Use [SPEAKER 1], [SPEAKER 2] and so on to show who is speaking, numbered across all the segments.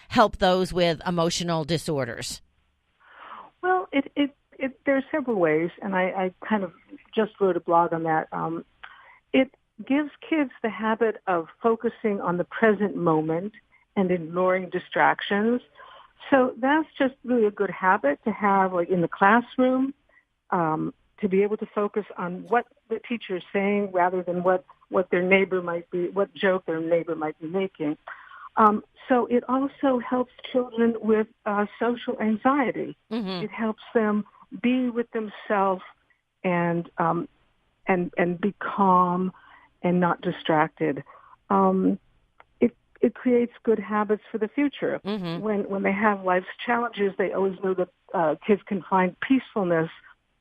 [SPEAKER 1] help those with emotional disorders?
[SPEAKER 2] Well, there are several ways, and I kind of just wrote a blog on that. It gives kids the habit of focusing on the present moment and ignoring distractions. So that's just really a good habit to have, like in the classroom, to be able to focus on what the teacher is saying rather than what their neighbor might be, what joke their neighbor might be making. So it also helps children with social anxiety. Mm-hmm. It helps them be with themselves and be calm and not distracted. It creates good habits for the future. Mm-hmm. When they have life's challenges, they always know that kids can find peacefulness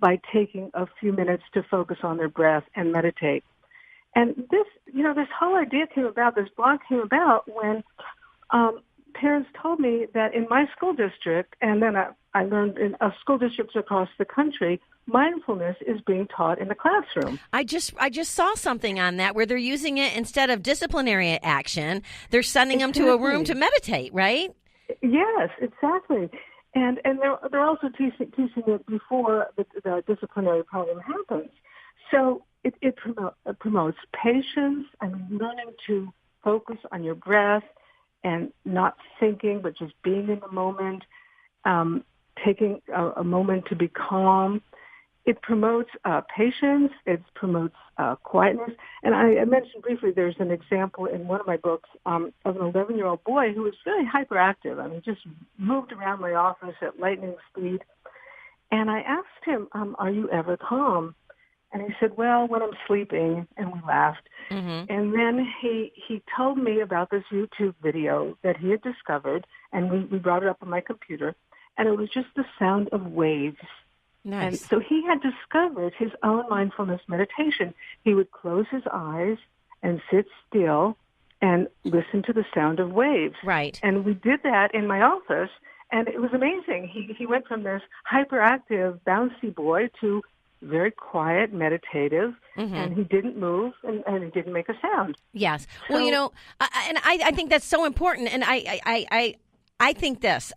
[SPEAKER 2] by taking a few minutes to focus on their breath and meditate. And this whole idea this blog came about when parents told me that in my school district, and then I learned in school districts across the country, mindfulness is being taught in the classroom.
[SPEAKER 1] I just saw something on that where they're using it instead of disciplinary action. They're sending them to a room to meditate, right?
[SPEAKER 2] Yes, exactly. And they're also teaching it before the disciplinary problem happens. So it promotes patience. Learning to focus on your breath and not thinking, but just being in the moment, taking a moment to be calm. It promotes patience. It promotes quietness. And I mentioned briefly there's an example in one of my books of an 11-year-old boy who was very hyperactive. Just moved around my office at lightning speed. And I asked him, are you ever calm? And he said, well, when I'm sleeping, and we laughed. Mm-hmm. And then he told me about this YouTube video that he had discovered, and we brought it up on my computer, and it was just the sound of waves.
[SPEAKER 1] Nice.
[SPEAKER 2] And so he had discovered his own mindfulness meditation. He would close his eyes and sit still and listen to the sound of waves.
[SPEAKER 1] Right.
[SPEAKER 2] And we did that in my office, and it was amazing. He went from this hyperactive, bouncy boy to very quiet, meditative, mm-hmm. and he didn't move and he didn't make a sound.
[SPEAKER 1] Yes. So, well, I think that's so important. And I think this.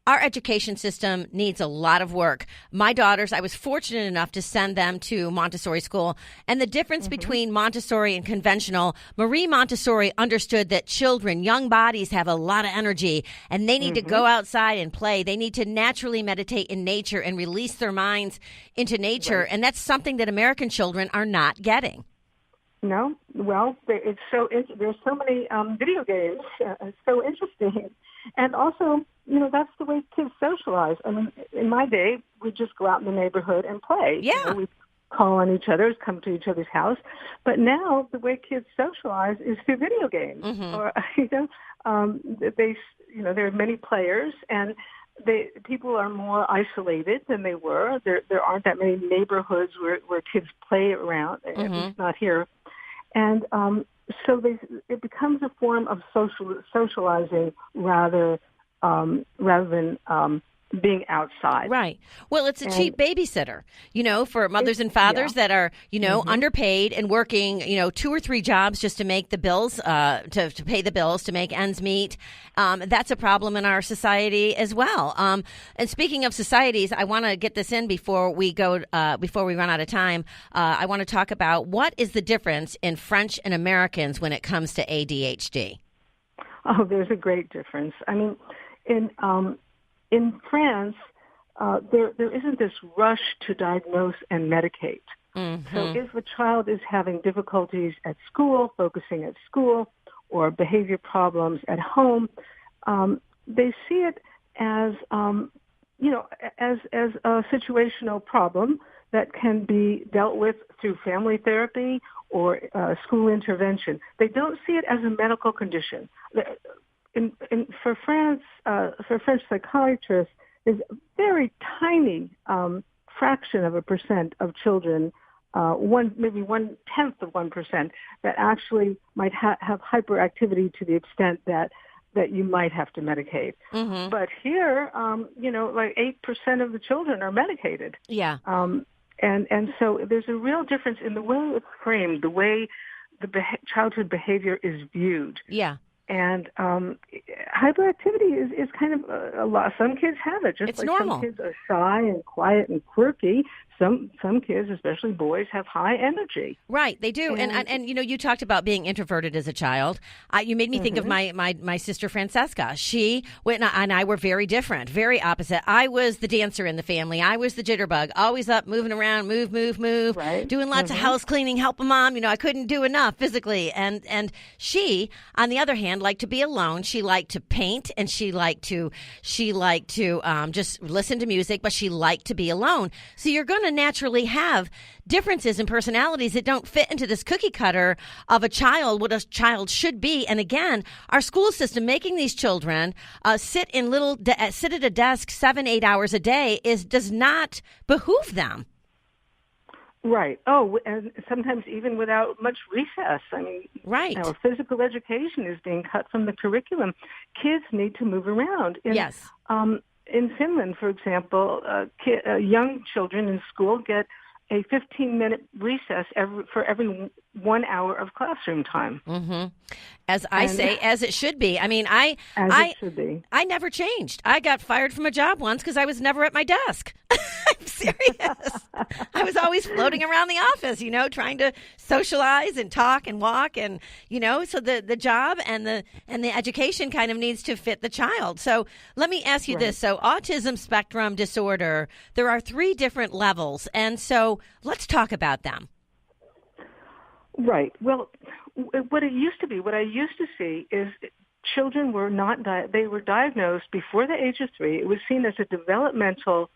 [SPEAKER 1] Our education system needs a lot of work. My daughters, I was fortunate enough to send them to Montessori school. And the difference mm-hmm. between Montessori and conventional, Marie Montessori understood that children, young bodies have a lot of energy and they need mm-hmm. to go outside and play. They need to naturally meditate in nature and release their minds into nature. Right. And that's something that American children are not getting.
[SPEAKER 2] No, well, there's so many video games. It's so interesting. And also, that's the way kids socialize. In my day, we'd just go out in the neighborhood and play.
[SPEAKER 1] Yeah.
[SPEAKER 2] We'd call on each other, come to each other's house. But now the way kids socialize is through video games. Mm-hmm. Or, there are many players, and people are more isolated than they were. There aren't that many neighborhoods where kids play around, mm-hmm. at least not here. And so it becomes a form of socializing rather than being outside.
[SPEAKER 1] Right. Well, it's a cheap babysitter, for mothers and fathers that are, mm-hmm. underpaid and working, 2 or 3 jobs just to make the bills, to pay the bills, to make ends meet. That's a problem in our society as well. And speaking of societies, I want to get this in before we run out of time. I want to talk about what is the difference in French and Americans when it comes to ADHD.
[SPEAKER 2] Oh, there's a great difference. In France, there isn't this rush to diagnose and medicate. Mm-hmm. So if a child is having difficulties at school, focusing at school, or behavior problems at home, they see it as a situational problem that can be dealt with through family therapy or school intervention. They don't see it as a medical condition. For French psychiatrists, there's a very tiny fraction of a percent of children, maybe 0.1% that actually might have hyperactivity to the extent that you might have to medicate. Mm-hmm. But here, like 8% of the children are medicated.
[SPEAKER 1] Yeah.
[SPEAKER 2] And so there's a real difference in the way it's framed, the way the childhood behavior is viewed.
[SPEAKER 1] Yeah.
[SPEAKER 2] And hyperactivity is kind of a lot. Some kids have it, just
[SPEAKER 1] It's
[SPEAKER 2] like
[SPEAKER 1] normal.
[SPEAKER 2] some kids are shy and quiet and quirky. Some kids, especially boys, have high energy.
[SPEAKER 1] Right, they do, and you talked about being introverted as a child. You made me think of my sister Francesca. She and I were very different, very opposite. I was the dancer in the family. I was the jitterbug, always up, moving around, move,
[SPEAKER 2] Right.
[SPEAKER 1] doing lots of house cleaning, helping mom. I couldn't do enough physically, and she, on the other hand, liked to be alone. She liked to paint, and she liked to just listen to music, but she liked to be alone. So you're going to naturally have differences in personalities that don't fit into this cookie cutter of a child, what a child should be. And again, our school system making these children sit at a desk 7-8 hours a day does not behoove them.
[SPEAKER 2] Right. Oh, and sometimes even without much recess. I mean,
[SPEAKER 1] right.
[SPEAKER 2] Our physical education is being cut from the curriculum. Kids need to move around.
[SPEAKER 1] Yes.
[SPEAKER 2] In Finland, for example, young children in school get a 15-minute recess for every 1 hour of classroom time.
[SPEAKER 1] Mm-hmm. As I say, as it should be. I mean,
[SPEAKER 2] it should be.
[SPEAKER 1] I never changed. I got fired from a job once because I was never at my desk. I'm serious. I was always floating around the office, trying to socialize and talk and walk, and so the job and the education kind of needs to fit the child. So let me ask you this: so autism spectrum disorder, there are 3 different levels, and so let's talk about them.
[SPEAKER 2] Right. Well, what I used to see is children were not they were diagnosed before the age of 3. It was seen as a developmental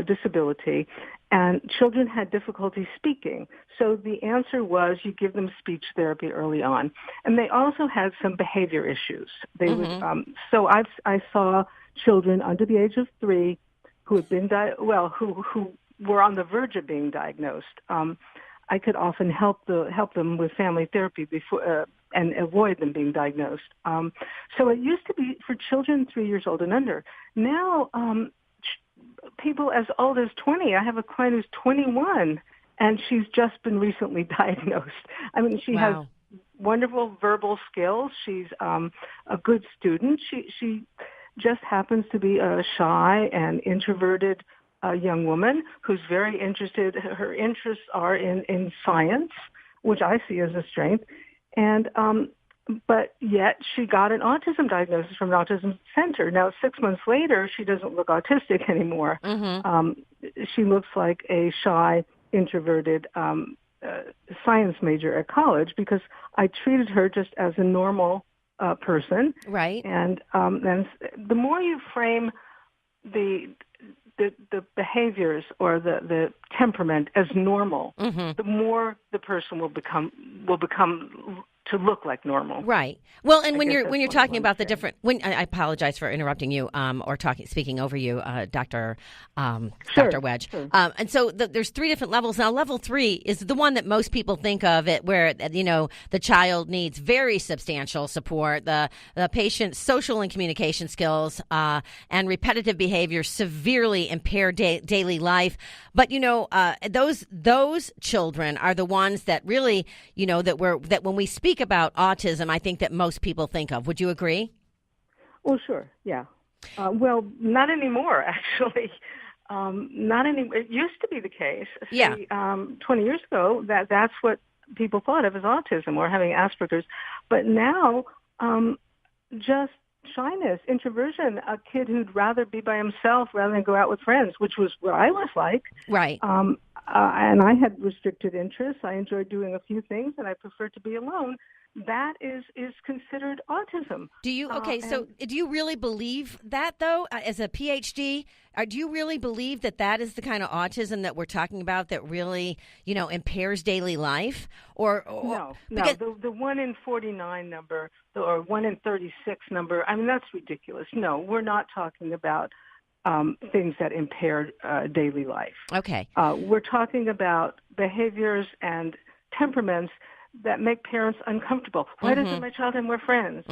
[SPEAKER 2] disability, and children had difficulty speaking. So the answer was you give them speech therapy early on, and they also had some behavior issues. They would. So I saw children under the age of 3 who had been who were on the verge of being diagnosed. I could often help them with family therapy before and avoid them being diagnosed. So it used to be for children 3 years old and under. Now, people as old as 20. I have a client who's 21, and she's just been recently diagnosed. I mean, she has wonderful verbal skills. She's a good student. She just happens to be a shy and introverted young woman who's very interested. Her interests are in science, which I see as a strength. And but yet she got an autism diagnosis from an autism center. Now, 6 months later, she doesn't look autistic anymore. She looks like a shy, introverted science major at college because I treated her just as a normal person.
[SPEAKER 1] Right.
[SPEAKER 2] And the more you frame the behaviors or the temperament as normal, the more the person will become to look like normal.
[SPEAKER 1] Right. Well, and when you're talking about the different, I apologize for interrupting you or speaking over you, Dr. Wedge.
[SPEAKER 2] Sure.
[SPEAKER 1] And so there's 3 different levels. Now, level 3 is the one that most people think of it, where the child needs very substantial support. The patient's social and communication skills and repetitive behavior severely impair daily life. But those children are the ones that really that when we speak about autism, I think that most people think of. Would you agree?
[SPEAKER 2] Well, sure. Yeah. Well, not anymore, actually. Not any. It used to be the case.
[SPEAKER 1] Yeah.
[SPEAKER 2] 20 years ago, that's what people thought of as autism or having Asperger's. But now, just shyness, introversion, a kid who'd rather be by himself rather than go out with friends, which was what I was like.
[SPEAKER 1] Right.
[SPEAKER 2] And I had restricted interests. I enjoyed doing a few things, and I preferred to be alone. That is considered autism.
[SPEAKER 1] Do you so do you really believe that, though, as a PhD? Do you really believe that is the kind of autism that we're talking about that really impairs daily life?
[SPEAKER 2] No. The 1 in 49 number or 1 in 36 number. I mean, that's ridiculous. No, we're not talking about things that impair daily life.
[SPEAKER 1] Okay.
[SPEAKER 2] We're talking about behaviors and temperaments that make parents uncomfortable. Why doesn't my child have more friends?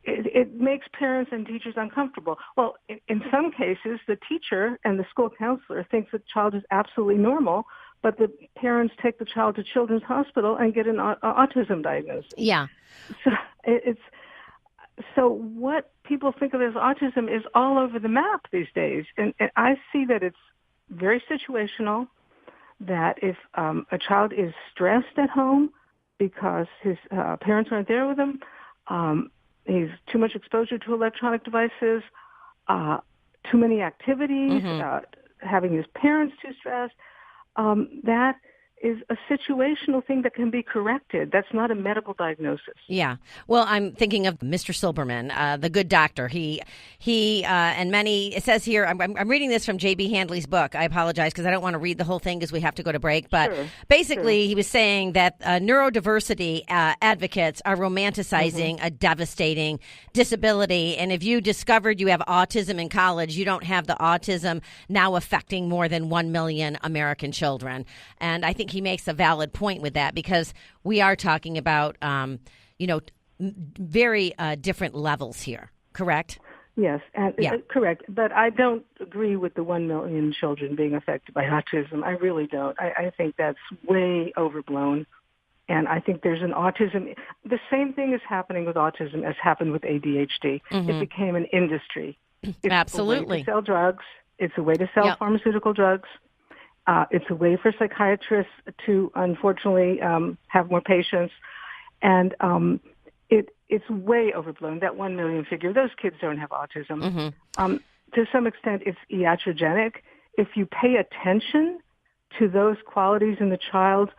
[SPEAKER 2] It makes parents and teachers uncomfortable. Well, in some cases, the teacher and the school counselor thinks the child is absolutely normal, but the parents take the child to Children's Hospital and get an autism diagnosis.
[SPEAKER 1] Yeah.
[SPEAKER 2] So what people think of as autism is all over the map these days. And I see that it's very situational, that if a child is stressed at home because his parents aren't there with him, he's too much exposure to electronic devices, too many activities, having his parents too stressed, that is a situational thing that can be corrected. That's not a medical diagnosis.
[SPEAKER 1] Yeah. Well, I'm thinking of Mr. Silberman, the good doctor. He and many, it says here, I'm reading this from J.B. Handley's book. I apologize because I don't want to read the whole thing because we have to go to break. But basically, he was saying that neurodiversity advocates are romanticizing a devastating disability. And if you discovered you have autism in college, you don't have the autism now affecting more than 1 million American children. And I think he makes a valid point with that because we are talking about, very different levels here, correct?
[SPEAKER 2] Yes, correct. But I don't agree with the 1 million children being affected by autism. I really don't. I think that's way overblown. And I think there's an autism. The same thing is happening with autism as happened with ADHD. It became an industry. It's
[SPEAKER 1] Absolutely.
[SPEAKER 2] a way to sell drugs. It's a way to sell pharmaceutical drugs. It's a way for psychiatrists to, unfortunately, have more patients. And it's way overblown, that 1 million figure. Those kids don't have autism. To some extent, it's iatrogenic. If you pay attention to those qualities in the child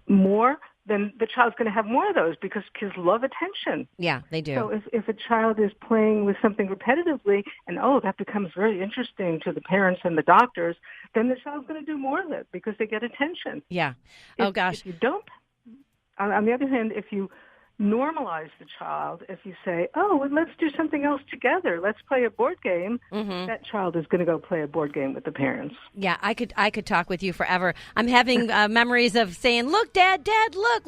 [SPEAKER 2] more, then the child's going to have more of those because kids love attention.
[SPEAKER 1] Yeah, they do.
[SPEAKER 2] So if a child is playing with something repetitively and, that becomes very interesting to the parents and the doctors, then the child's going to do more of it because they get attention.
[SPEAKER 1] Yeah.
[SPEAKER 2] If you don't, on the other hand, if you normalize the child, if you say, let's do something else together, let's play a board game, that child is going to go play a board game with the parents.
[SPEAKER 1] Yeah, I could talk with you forever. I'm having memories of saying, look, Dad, look.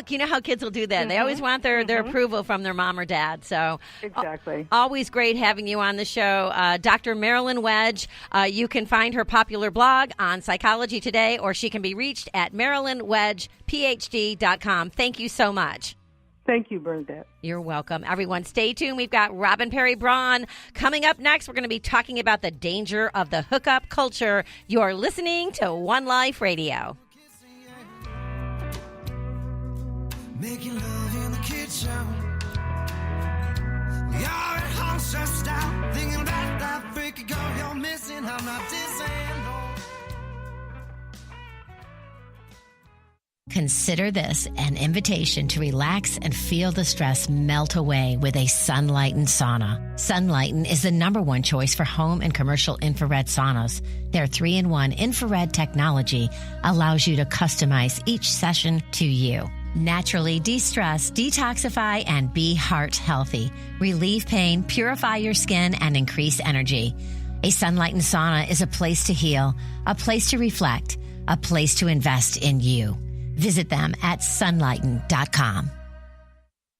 [SPEAKER 1] You know how kids will do that. They always want their approval from their mom or dad. So
[SPEAKER 2] exactly.
[SPEAKER 1] Always great having you on the show. Dr. Marilyn Wedge, you can find her popular blog on Psychology Today, or she can be reached at MarilynWedgePhD.com. Thank you so much.
[SPEAKER 2] Thank you, Bernadette.
[SPEAKER 1] You're welcome. Everyone, stay tuned. We've got Robin Perry Braun coming up next. We're going to be talking about the danger of the hookup culture. You're listening to One Life Radio. Making love in the kitchen. You're at home stressed out, thinking about that freaky girl you're missing. I'm not dissing. Consider this an invitation to relax and feel the stress melt away with a Sunlighten sauna. Sunlighten is the #1 choice for home and commercial infrared saunas. Their 3-in-1 infrared technology allows you to customize each session to you. Naturally de-stress, detoxify, and be heart healthy. Relieve pain, purify your skin, and increase energy. A Sunlighten sauna is a place to heal, a place to reflect, a place to invest in you. Visit them at sunlighten.com.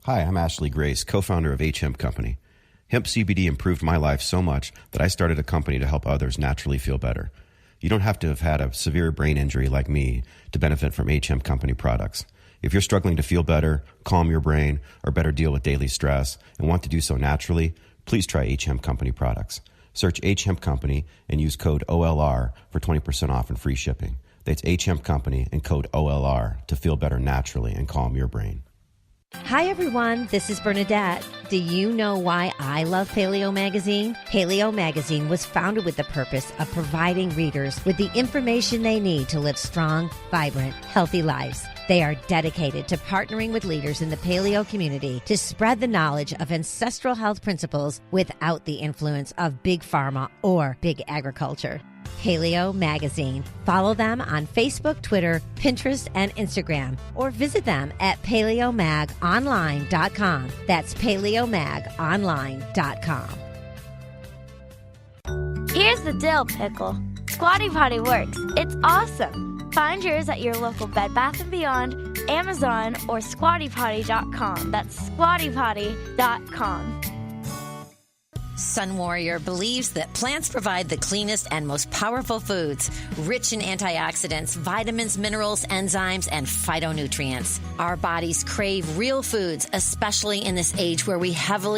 [SPEAKER 3] Hi, I'm Ashley Grace, co-founder of Hemp Company. Hemp CBD improved my life so much that I started a company to help others naturally feel better. You don't have to have had a severe brain injury like me to benefit from Hemp Company products. If you're struggling to feel better, calm your brain, or better deal with daily stress and want to do so naturally, please try Hemp Company products. Search Hemp Company and use code OLR for 20% off and free shipping. That's Hemp Company and code OLR to feel better naturally and calm your brain.
[SPEAKER 1] Hi, everyone. This is Bernadette. Do you know why I love Paleo Magazine? Paleo Magazine was founded with the purpose of providing readers with the information they need to live strong, vibrant, healthy lives. They are dedicated to partnering with leaders in the paleo community to spread the knowledge of ancestral health principles without the influence of big pharma or big agriculture. Paleo Magazine. Follow them on Facebook, Twitter, Pinterest, and Instagram, or visit them at paleomagonline.com. That's paleomagonline.com.
[SPEAKER 4] Here's the dill pickle. Squatty Potty works. It's awesome. Find yours at your local Bed Bath & Beyond, Amazon, or squattypotty.com. That's squattypotty.com.
[SPEAKER 5] Sun Warrior believes that plants provide the cleanest and most powerful foods, rich in antioxidants, vitamins, minerals, enzymes, and phytonutrients. Our bodies crave real foods, especially in this age where we heavily